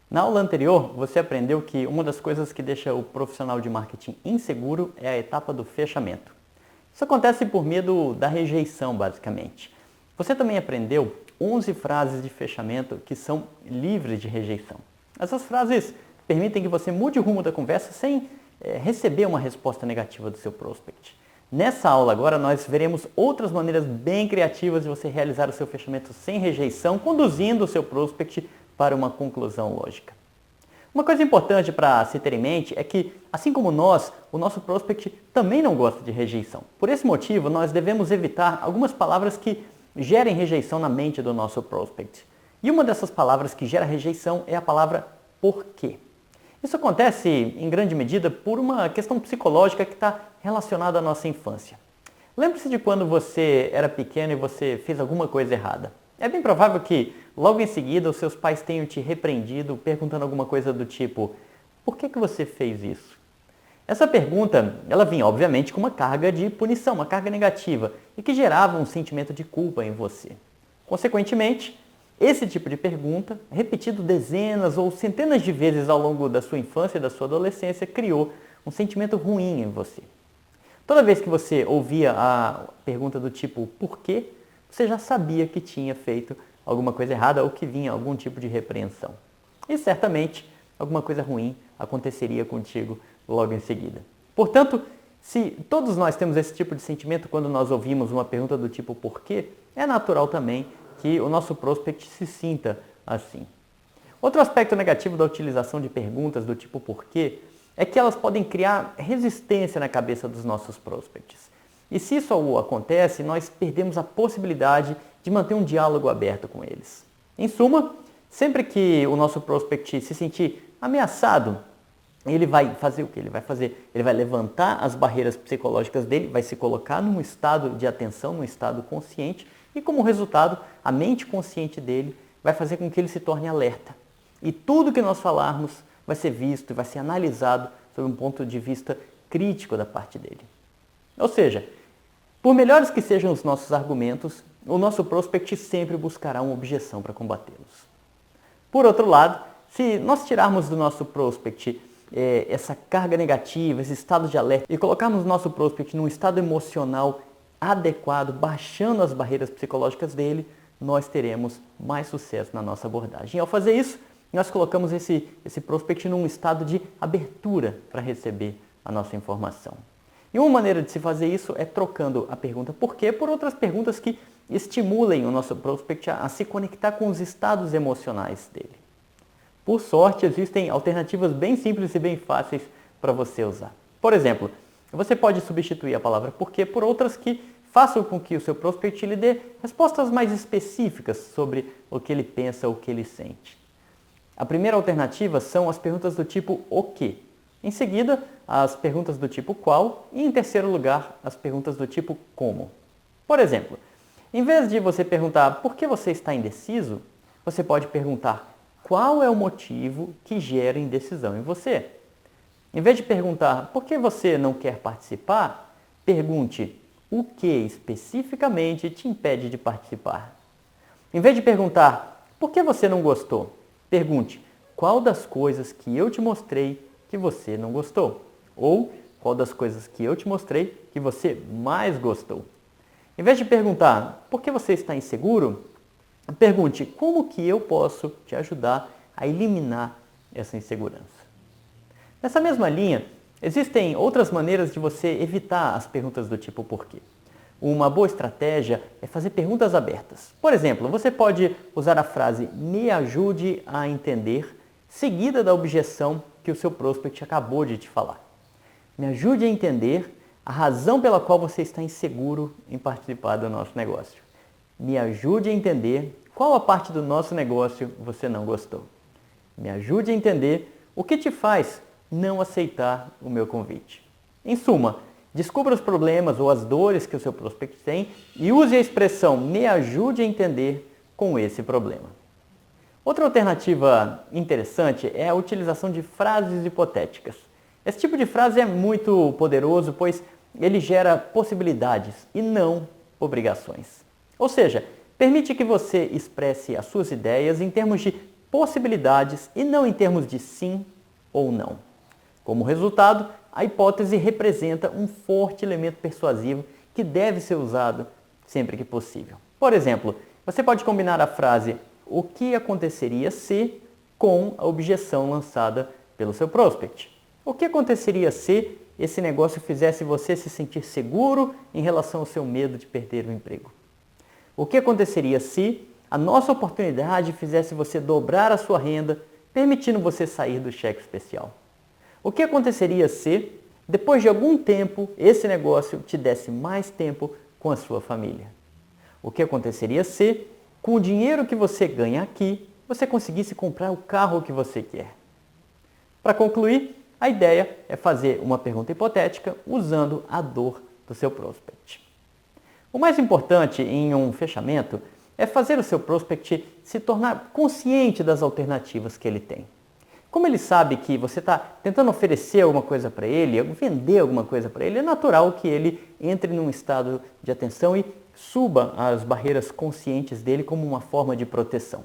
Na aula anterior, você aprendeu que uma das coisas que deixa o profissional de marketing inseguro é a etapa do fechamento. Isso acontece por medo da rejeição, basicamente. Você também aprendeu 11 frases de fechamento que são livres de rejeição. Essas frases permitem que você mude o rumo da conversa sem receber uma resposta negativa do seu prospect. Nessa aula agora nós veremos outras maneiras bem criativas de você realizar o seu fechamento sem rejeição, conduzindo o seu prospect para uma conclusão lógica. Uma coisa importante para se ter em mente é que, assim como nós, o nosso prospect também não gosta de rejeição. Por esse motivo, nós devemos evitar algumas palavras que gerem rejeição na mente do nosso prospect. E uma dessas palavras que gera rejeição é a palavra porquê. Isso acontece, em grande medida, por uma questão psicológica que está relacionada à nossa infância. Lembre-se de quando você era pequeno e você fez alguma coisa errada. É bem provável que, logo em seguida, os seus pais tenham te repreendido perguntando alguma coisa do tipo: por que você fez isso? Essa pergunta, ela vinha, obviamente, com uma carga de punição, uma carga negativa, e que gerava um sentimento de culpa em você. Consequentemente, esse tipo de pergunta, repetido dezenas ou centenas de vezes ao longo da sua infância e da sua adolescência, criou um sentimento ruim em você. Toda vez que você ouvia a pergunta do tipo por quê, você já sabia que tinha feito alguma coisa errada ou que vinha algum tipo de repreensão. E certamente alguma coisa ruim aconteceria contigo logo em seguida. Portanto, se todos nós temos esse tipo de sentimento quando nós ouvimos uma pergunta do tipo porquê, é natural também que o nosso prospect se sinta assim. Outro aspecto negativo da utilização de perguntas do tipo porquê é que elas podem criar resistência na cabeça dos nossos prospects. E se isso acontece, nós perdemos a possibilidade de manter um diálogo aberto com eles. Em suma, sempre que o nosso prospect se sentir ameaçado, ele vai fazer o que ele vai fazer? Ele vai levantar as barreiras psicológicas dele, vai se colocar num estado de atenção, num estado consciente, e como resultado, a mente consciente dele vai fazer com que ele se torne alerta. E tudo que nós falarmos vai ser visto e vai ser analisado sob um ponto de vista crítico da parte dele. Ou seja, por melhores que sejam os nossos argumentos, o nosso prospect sempre buscará uma objeção para combatê-los. Por outro lado, se nós tirarmos do nosso prospect essa carga negativa, esse estado de alerta e colocarmos o nosso prospect num estado emocional adequado, baixando as barreiras psicológicas dele, nós teremos mais sucesso na nossa abordagem. E ao fazer isso, nós colocamos esse prospect num estado de abertura para receber a nossa informação. E uma maneira de se fazer isso é trocando a pergunta por quê por outras perguntas que estimulem o nosso prospect a se conectar com os estados emocionais dele. Por sorte, existem alternativas bem simples e bem fáceis para você usar. Por exemplo, você pode substituir a palavra porquê por outras que façam com que o seu prospect lhe dê respostas mais específicas sobre o que ele pensa, o que ele sente. A primeira alternativa são as perguntas do tipo o quê. Em seguida, as perguntas do tipo qual e, em terceiro lugar, as perguntas do tipo como. Por exemplo, em vez de você perguntar por que você está indeciso, você pode perguntar qual é o motivo que gera indecisão em você. Em vez de perguntar por que você não quer participar, pergunte o que especificamente te impede de participar. Em vez de perguntar por que você não gostou, pergunte qual das coisas que eu te mostrei que você não gostou, ou qual das coisas que eu te mostrei que você mais gostou. Em vez de perguntar por que você está inseguro, pergunte como que eu posso te ajudar a eliminar essa insegurança. Nessa mesma linha, existem outras maneiras de você evitar as perguntas do tipo porquê. Uma boa estratégia é fazer perguntas abertas. Por exemplo, você pode usar a frase me ajude a entender, seguida da objeção que o seu prospect acabou de te falar. Me ajude a entender a razão pela qual você está inseguro em participar do nosso negócio. Me ajude a entender qual a parte do nosso negócio você não gostou. Me ajude a entender o que te faz não aceitar o meu convite. Em suma, descubra os problemas ou as dores que o seu prospect tem e use a expressão me ajude a entender com esse problema. Outra alternativa interessante é a utilização de frases hipotéticas. Esse tipo de frase é muito poderoso, pois ele gera possibilidades e não obrigações. Ou seja, permite que você expresse as suas ideias em termos de possibilidades e não em termos de sim ou não. Como resultado, a hipótese representa um forte elemento persuasivo que deve ser usado sempre que possível. Por exemplo, você pode combinar a frase "o que aconteceria se" com a objeção lançada pelo seu prospect. O que aconteceria se esse negócio fizesse você se sentir seguro em relação ao seu medo de perder o emprego? O que aconteceria se a nossa oportunidade fizesse você dobrar a sua renda, permitindo você sair do cheque especial? O que aconteceria se, depois de algum tempo, esse negócio te desse mais tempo com a sua família? O que aconteceria se, com o dinheiro que você ganha aqui, você conseguisse comprar o carro que você quer? Para concluir, a ideia é fazer uma pergunta hipotética usando a dor do seu prospect. O mais importante em um fechamento é fazer o seu prospect se tornar consciente das alternativas que ele tem. Como ele sabe que você está tentando oferecer alguma coisa para ele, vender alguma coisa para ele, é natural que ele entre num estado de atenção e suba as barreiras conscientes dele como uma forma de proteção.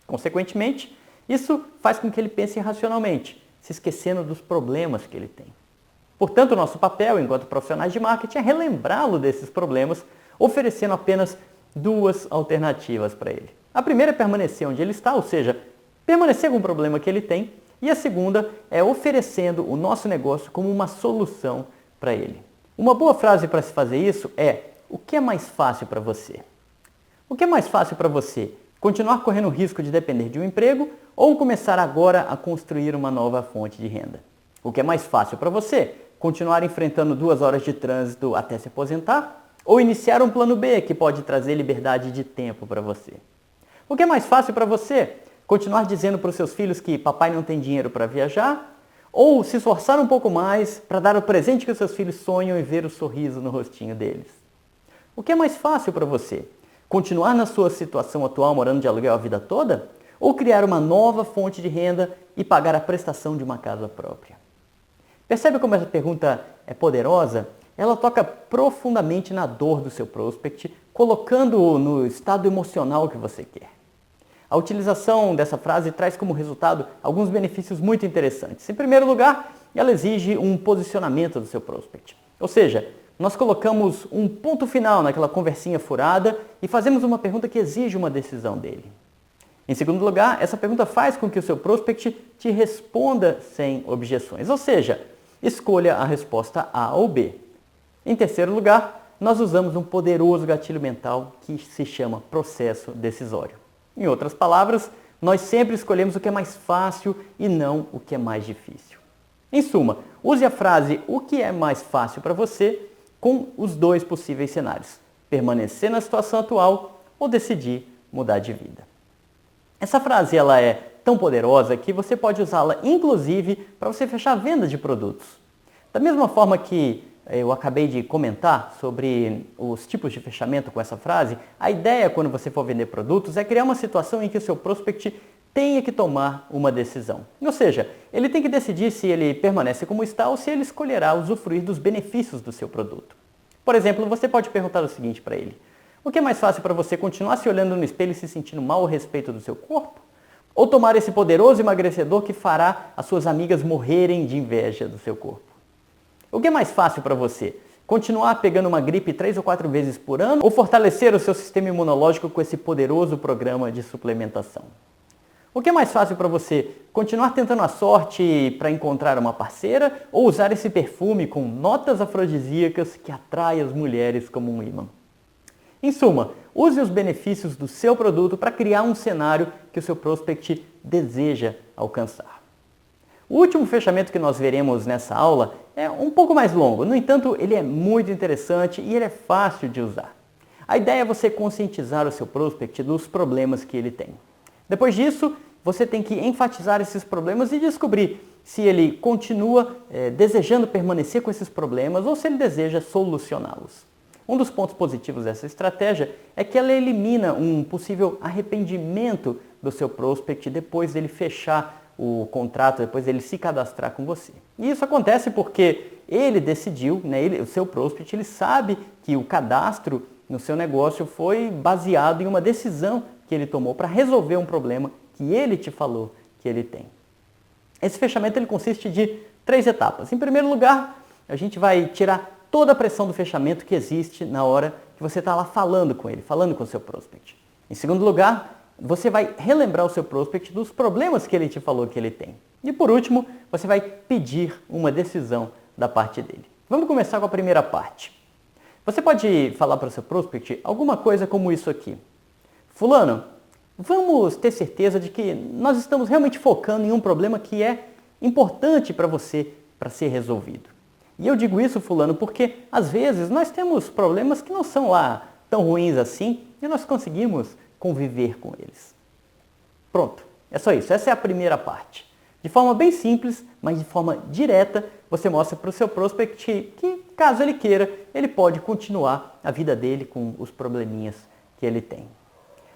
Consequentemente, isso faz com que ele pense racionalmente, se esquecendo dos problemas que ele tem. Portanto, o nosso papel, enquanto profissionais de marketing, é relembrá-lo desses problemas, oferecendo apenas duas alternativas para ele. A primeira é permanecer onde ele está, ou seja, permanecer com o problema que ele tem, e a segunda é oferecendo o nosso negócio como uma solução para ele. Uma boa frase para se fazer isso é: o que é mais fácil para você? O que é mais fácil para você? Continuar correndo o risco de depender de um emprego ou começar agora a construir uma nova fonte de renda? O que é mais fácil para você? Continuar enfrentando 2 horas de trânsito até se aposentar? Ou iniciar um plano B que pode trazer liberdade de tempo para você? O que é mais fácil para você? Continuar dizendo para os seus filhos que papai não tem dinheiro para viajar? Ou se esforçar um pouco mais para dar o presente que os seus filhos sonham e ver o sorriso no rostinho deles? O que é mais fácil para você? Continuar na sua situação atual morando de aluguel a vida toda? Ou criar uma nova fonte de renda e pagar a prestação de uma casa própria? Percebe como essa pergunta é poderosa? Ela toca profundamente na dor do seu prospect, colocando-o no estado emocional que você quer. A utilização dessa frase traz como resultado alguns benefícios muito interessantes. Em primeiro lugar, ela exige um posicionamento do seu prospect. Ou seja, nós colocamos um ponto final naquela conversinha furada e fazemos uma pergunta que exige uma decisão dele. Em segundo lugar, essa pergunta faz com que o seu prospect te responda sem objeções, ou seja, escolha a resposta A ou B. Em terceiro lugar, nós usamos um poderoso gatilho mental que se chama processo decisório. Em outras palavras, nós sempre escolhemos o que é mais fácil e não o que é mais difícil. Em suma, use a frase "o que é mais fácil para você" com os dois possíveis cenários: permanecer na situação atual ou decidir mudar de vida. Essa frase ela é tão poderosa que você pode usá-la inclusive para você fechar vendas de produtos. Da mesma forma que eu acabei de comentar sobre os tipos de fechamento com essa frase, a ideia quando você for vender produtos é criar uma situação em que o seu prospect tenha que tomar uma decisão. Ou seja, ele tem que decidir se ele permanece como está ou se ele escolherá usufruir dos benefícios do seu produto. Por exemplo, você pode perguntar o seguinte para ele: o que é mais fácil para você, continuar se olhando no espelho e se sentindo mal a respeito do seu corpo? Ou tomar esse poderoso emagrecedor que fará as suas amigas morrerem de inveja do seu corpo? O que é mais fácil para você? Continuar pegando uma gripe 3 ou 4 vezes por ano ou fortalecer o seu sistema imunológico com esse poderoso programa de suplementação? O que é mais fácil para você? Continuar tentando a sorte para encontrar uma parceira ou usar esse perfume com notas afrodisíacas que atrai as mulheres como um imã? Em suma, use os benefícios do seu produto para criar um cenário que o seu prospect deseja alcançar. O último fechamento que nós veremos nessa aula é um pouco mais longo, no entanto, ele é muito interessante e ele é fácil de usar. A ideia é você conscientizar o seu prospect dos problemas que ele tem. Depois disso, você tem que enfatizar esses problemas e descobrir se ele continua desejando permanecer com esses problemas ou se ele deseja solucioná-los. Um dos pontos positivos dessa estratégia é que ela elimina um possível arrependimento do seu prospect depois dele fechar o contrato, depois dele se cadastrar com você. E isso acontece porque ele decidiu, o seu prospect, ele sabe que o cadastro no seu negócio foi baseado em uma decisão que ele tomou para resolver um problema que ele te falou que ele tem. Esse fechamento ele consiste de 3 etapas. Em primeiro lugar, a gente vai tirar toda a pressão do fechamento que existe na hora que você está lá falando com ele, falando com o seu prospect. Em segundo lugar, você vai relembrar o seu prospect dos problemas que ele te falou que ele tem. E por último, você vai pedir uma decisão da parte dele. Vamos começar com a primeira parte. Você pode falar para o seu prospect alguma coisa como isso aqui. Fulano, vamos ter certeza de que nós estamos realmente focando em um problema que é importante para você para ser resolvido. E eu digo isso, fulano, porque às vezes nós temos problemas que não são lá tão ruins assim e nós conseguimos conviver com eles. Pronto, é só isso. Essa é a primeira parte. De forma bem simples, mas de forma direta, você mostra para o seu prospect que, caso ele queira, ele pode continuar a vida dele com os probleminhas que ele tem.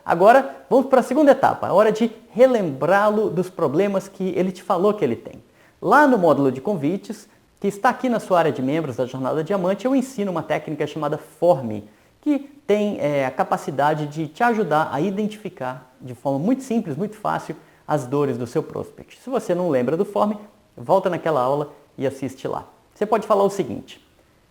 Agora, vamos para a segunda etapa, a hora de relembrá-lo dos problemas que ele te falou que ele tem. Lá no módulo de convites, que está aqui na sua área de membros da Jornada Diamante, eu ensino uma técnica chamada Forme, que tem a capacidade de te ajudar a identificar de forma muito simples, muito fácil, as dores do seu prospect. Se você não lembra do Forme, volta naquela aula e assiste lá. Você pode falar o seguinte: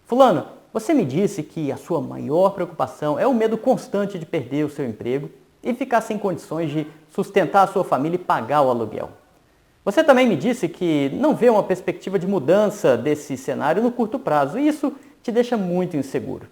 fulano, você me disse que a sua maior preocupação é o medo constante de perder o seu emprego e ficar sem condições de sustentar a sua família e pagar o aluguel. Você também me disse que não vê uma perspectiva de mudança desse cenário no curto prazo e isso te deixa muito inseguro.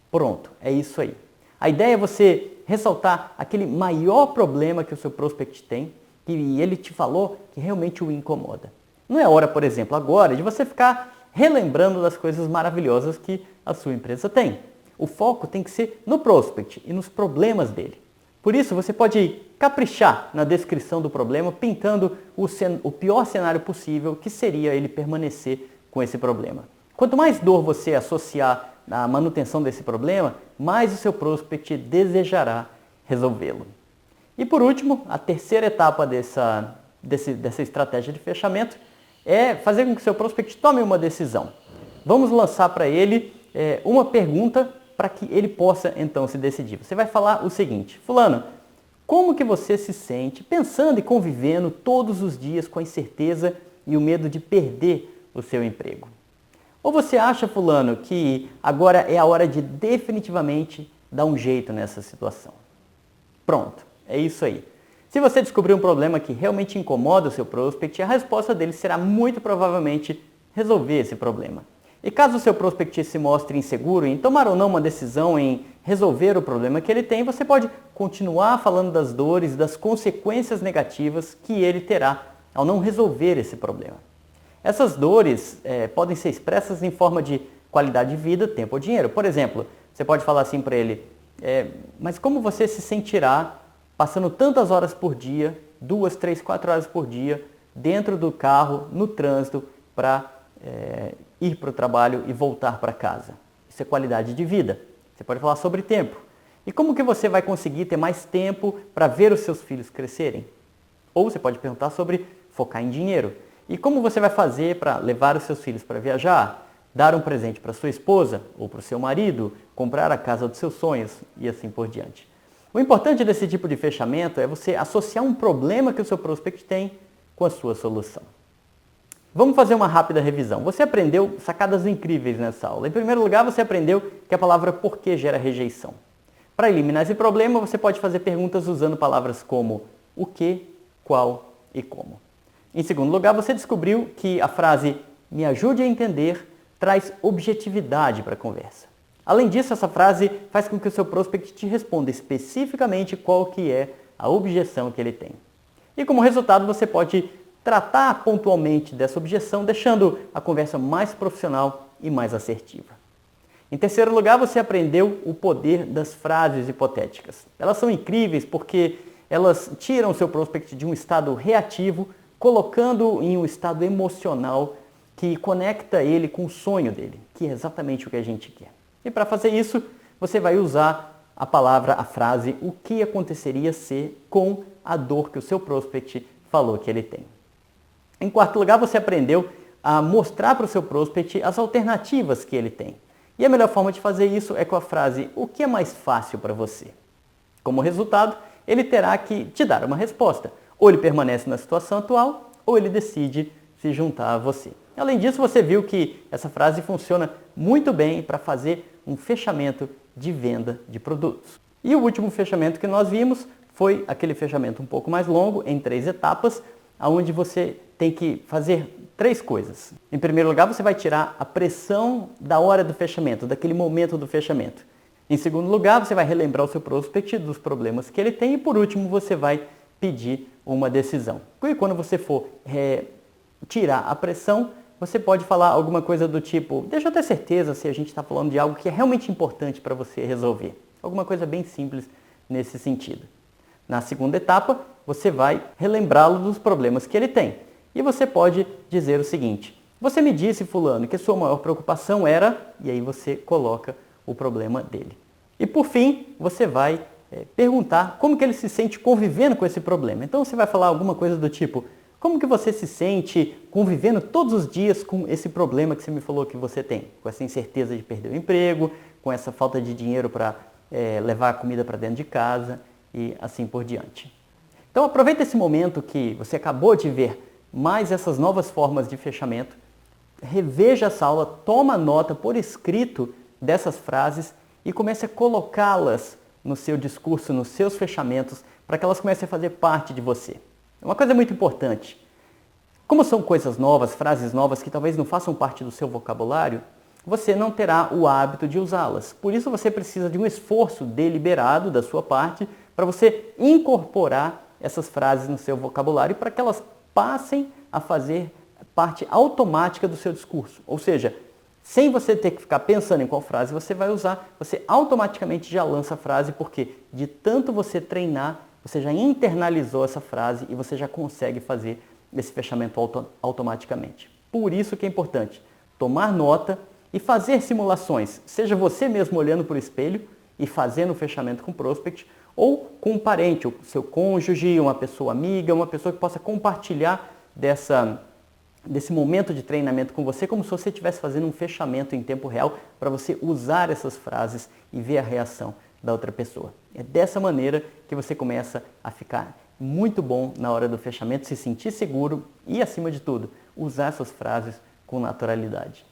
Pronto, é isso aí. A ideia é você ressaltar aquele maior problema que o seu prospect tem, que ele te falou que realmente o incomoda. Não é hora, por exemplo, agora de você ficar relembrando das coisas maravilhosas que a sua empresa tem. O foco tem que ser no prospect e nos problemas dele. Por isso, você pode caprichar na descrição do problema, pintando o pior cenário possível, que seria ele permanecer com esse problema. Quanto mais dor você associar à manutenção desse problema, mais o seu prospect desejará resolvê-lo. E por último, a terceira etapa dessa estratégia de fechamento é fazer com que o seu prospect tome uma decisão. Vamos lançar para ele uma pergunta para que ele possa então se decidir. Você vai falar o seguinte: fulano, como que você se sente pensando e convivendo todos os dias com a incerteza e o medo de perder o seu emprego? Ou você acha, fulano, que agora é a hora de definitivamente dar um jeito nessa situação? Pronto, é isso aí. Se você descobrir um problema que realmente incomoda o seu prospect, a resposta dele será muito provavelmente resolver esse problema. E caso o seu prospect se mostre inseguro em tomar ou não uma decisão em resolver o problema que ele tem, você pode continuar falando das dores, das consequências negativas que ele terá ao não resolver esse problema. Essas dores podem ser expressas em forma de qualidade de vida, tempo ou dinheiro. Por exemplo, você pode falar assim para ele: mas como você se sentirá passando tantas horas por dia, 2, 3, 4 horas por dia, dentro do carro, no trânsito, para ir para o trabalho e voltar para casa? Isso é qualidade de vida. Você pode falar sobre tempo. E como que você vai conseguir ter mais tempo para ver os seus filhos crescerem? Ou você pode perguntar sobre focar em dinheiro. E como você vai fazer para levar os seus filhos para viajar, dar um presente para sua esposa ou para o seu marido, comprar a casa dos seus sonhos e assim por diante. O importante desse tipo de fechamento é você associar um problema que o seu prospect tem com a sua solução. Vamos fazer uma rápida revisão. Você aprendeu sacadas incríveis nessa aula. Em primeiro lugar, você aprendeu que a palavra porquê gera rejeição. Para eliminar esse problema, você pode fazer perguntas usando palavras como o que, qual e como. Em segundo lugar, você descobriu que a frase "me ajude a entender" traz objetividade para a conversa. Além disso, essa frase faz com que o seu prospect te responda especificamente qual que é a objeção que ele tem. E como resultado, você pode tratar pontualmente dessa objeção, deixando a conversa mais profissional e mais assertiva. Em terceiro lugar, você aprendeu o poder das frases hipotéticas. Elas são incríveis porque elas tiram o seu prospect de um estado reativo, colocando em um estado emocional que conecta ele com o sonho dele, que é exatamente o que a gente quer. E para fazer isso, você vai usar a frase "o que aconteceria se" com a dor que o seu prospect falou que ele tem. Em quarto lugar, você aprendeu a mostrar para o seu prospect as alternativas que ele tem. E a melhor forma de fazer isso é com a frase "o que é mais fácil para você?". Como resultado, ele terá que te dar uma resposta. Ou ele permanece na situação atual, ou ele decide se juntar a você. Além disso, você viu que essa frase funciona muito bem para fazer um fechamento de venda de produtos. E o último fechamento que nós vimos foi aquele fechamento um pouco mais longo, em 3 etapas, onde você tem que fazer 3 coisas. Em primeiro lugar, você vai tirar a pressão da hora do fechamento, daquele momento do fechamento. Em segundo lugar, você vai relembrar o seu prospect dos problemas que ele tem. E por último, você vai pedir uma decisão. E quando você for tirar a pressão, você pode falar alguma coisa do tipo: deixa eu ter certeza se a gente está falando de algo que é realmente importante para você resolver. Alguma coisa bem simples nesse sentido. Na segunda etapa, você vai relembrá-lo dos problemas que ele tem. E você pode dizer o seguinte: você me disse, fulano, que a sua maior preocupação era... E aí você coloca o problema dele. E por fim, você vai perguntar como que ele se sente convivendo com esse problema. Então você vai falar alguma coisa do tipo: como que você se sente convivendo todos os dias com esse problema que você me falou que você tem? Com essa incerteza de perder o emprego, com essa falta de dinheiro para levar a comida para dentro de casa e assim por diante. Então aproveita esse momento que você acabou de ver mais essas novas formas de fechamento, reveja essa aula, toma nota por escrito dessas frases e comece a colocá-las no seu discurso, nos seus fechamentos, para que elas comecem a fazer parte de você. Uma coisa muito importante: como são coisas novas, frases novas que talvez não façam parte do seu vocabulário, você não terá o hábito de usá-las. Por isso você precisa de um esforço deliberado da sua parte para você incorporar essas frases no seu vocabulário para que elas passem a fazer parte automática do seu discurso. Ou seja, sem você ter que ficar pensando em qual frase você vai usar, você automaticamente já lança a frase, porque de tanto você treinar, você já internalizou essa frase e você já consegue fazer esse fechamento automaticamente. Por isso que é importante tomar nota e fazer simulações, seja você mesmo olhando para o espelho e fazendo o fechamento com o prospect, ou com um parente, o seu cônjuge, uma pessoa amiga, uma pessoa que possa compartilhar desse momento de treinamento com você, como se você estivesse fazendo um fechamento em tempo real, para você usar essas frases e ver a reação da outra pessoa. É dessa maneira que você começa a ficar muito bom na hora do fechamento, se sentir seguro e, acima de tudo, usar essas frases com naturalidade.